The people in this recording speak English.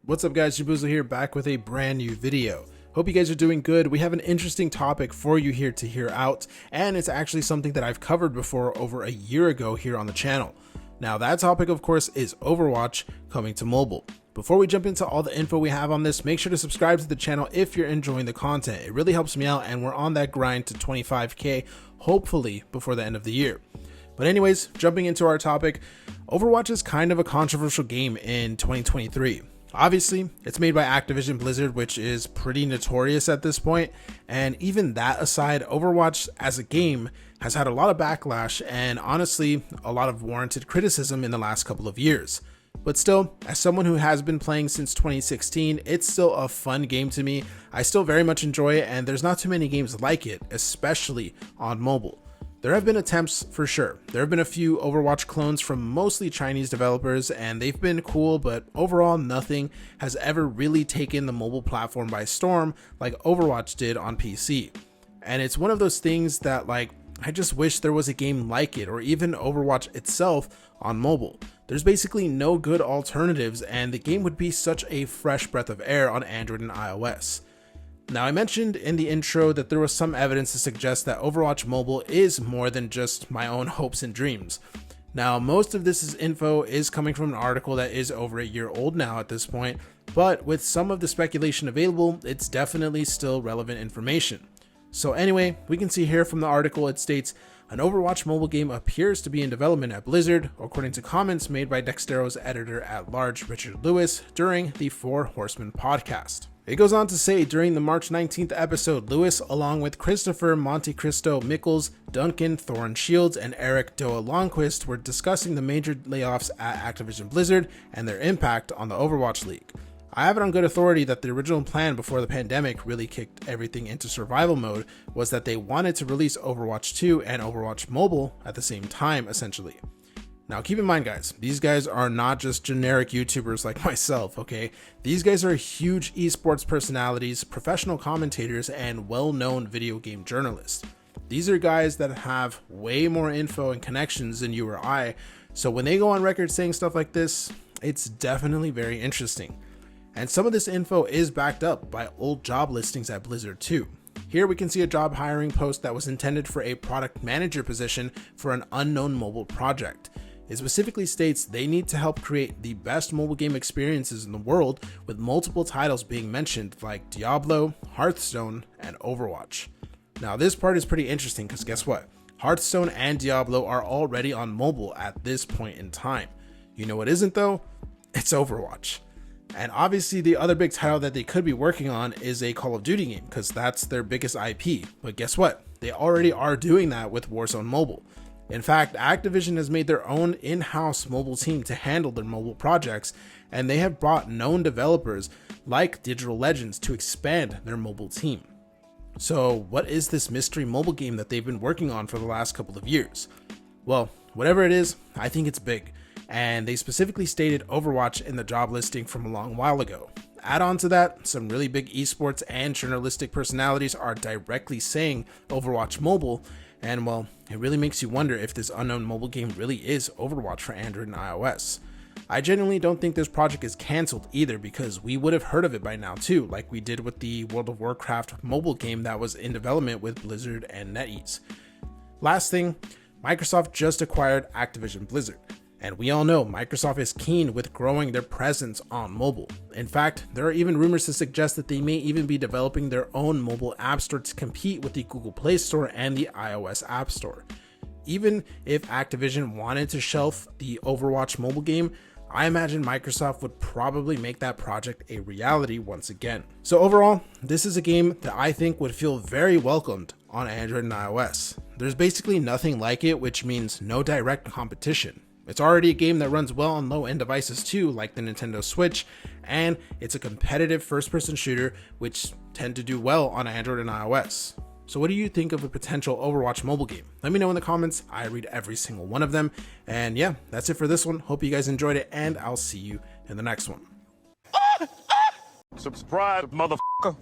What's up guys, Jabuzo here, back with a brand new video. Hope you guys are doing good. We have an interesting topic for you here to hear out, and it's actually something that I've covered before over a year ago here on the channel. Now that topic of course is Overwatch coming to mobile. Before we jump into all the info we have on this, make sure to subscribe to the channel if you're enjoying the content. It really helps me out and we're on that grind to 25k, hopefully before the end of the year. But anyways, jumping into our topic, Overwatch is kind of a controversial game in 2023. Obviously, it's made by Activision Blizzard, which is pretty notorious at this point, and even that aside, Overwatch as a game has had a lot of backlash and honestly, a lot of warranted criticism in the last couple of years. But still, as someone who has been playing since 2016, it's still a fun game to me. I still very much enjoy it, and there's not too many games like it, especially on mobile. There have been attempts for sure. There have been a few Overwatch clones from mostly Chinese developers and they've been cool, but overall nothing has ever really taken the mobile platform by storm like Overwatch did on PC. And it's one of those things that I just wish there was a game like it, or even Overwatch itself on mobile. There's basically no good alternatives and the game would be such a fresh breath of air on Android and iOS. Now, I mentioned in the intro that there was some evidence to suggest that Overwatch Mobile is more than just my own hopes and dreams. Now, most of this info is coming from an article that is over a year old now at this point, but with some of the speculation available, it's definitely still relevant information. So anyway, we can see here from the article, it states, an Overwatch mobile game appears to be in development at Blizzard, according to comments made by Dexero's editor-at-large Richard Lewis during the Four Horsemen podcast. It goes on to say, during the March 19th episode, Lewis, along with Christopher Monte Cristo Mickles, Duncan Thorne Shields, and Eric Doa Longquist were discussing the major layoffs at Activision Blizzard and their impact on the Overwatch League. I have it on good authority that the original plan before the pandemic really kicked everything into survival mode was that they wanted to release Overwatch 2 and Overwatch Mobile at the same time, essentially. Now keep in mind guys, these guys are not just generic YouTubers like myself, okay? These guys are huge esports personalities, professional commentators, and well-known video game journalists. These are guys that have way more info and connections than you or I, so when they go on record saying stuff like this, it's definitely very interesting. And some of this info is backed up by old job listings at Blizzard too. Here we can see a job hiring post that was intended for a product manager position for an unknown mobile project. It specifically states they need to help create the best mobile game experiences in the world, with multiple titles being mentioned like Diablo, Hearthstone, and Overwatch. Now this part is pretty interesting because guess what? Hearthstone and Diablo are already on mobile at this point in time. You know what isn't though? It's Overwatch. And obviously the other big title that they could be working on is a Call of Duty game because that's their biggest IP. But guess what? They already are doing that with Warzone Mobile. In fact, Activision has made their own in-house mobile team to handle their mobile projects, and they have brought known developers like Digital Legends to expand their mobile team. So what is this mystery mobile game that they've been working on for the last couple of years? Well, whatever it is, I think it's big, and they specifically stated Overwatch in the job listing from a long while ago. Add on to that, some really big esports and journalistic personalities are directly saying Overwatch Mobile, and well, it really makes you wonder if this unknown mobile game really is Overwatch for Android and iOS. I genuinely don't think this project is cancelled either because we would have heard of it by now too, like we did with the World of Warcraft mobile game that was in development with Blizzard and NetEase. Last thing, Microsoft just acquired Activision Blizzard. And we all know Microsoft is keen with growing their presence on mobile. In fact, there are even rumors to suggest that they may even be developing their own mobile app store to compete with the Google Play Store and the iOS App Store. Even if Activision wanted to shelf the Overwatch mobile game, I imagine Microsoft would probably make that project a reality once again. So overall, this is a game that I think would feel very welcomed on Android and iOS. There's basically nothing like it, which means no direct competition. It's already a game that runs well on low-end devices too, like the Nintendo Switch, and it's a competitive first-person shooter which tend to do well on Android and iOS. So what do you think of a potential Overwatch mobile game? Let me know in the comments. I read every single one of them. And yeah, that's it for this one. Hope you guys enjoyed it, and I'll see you in the next one. Subscribe, motherfucker.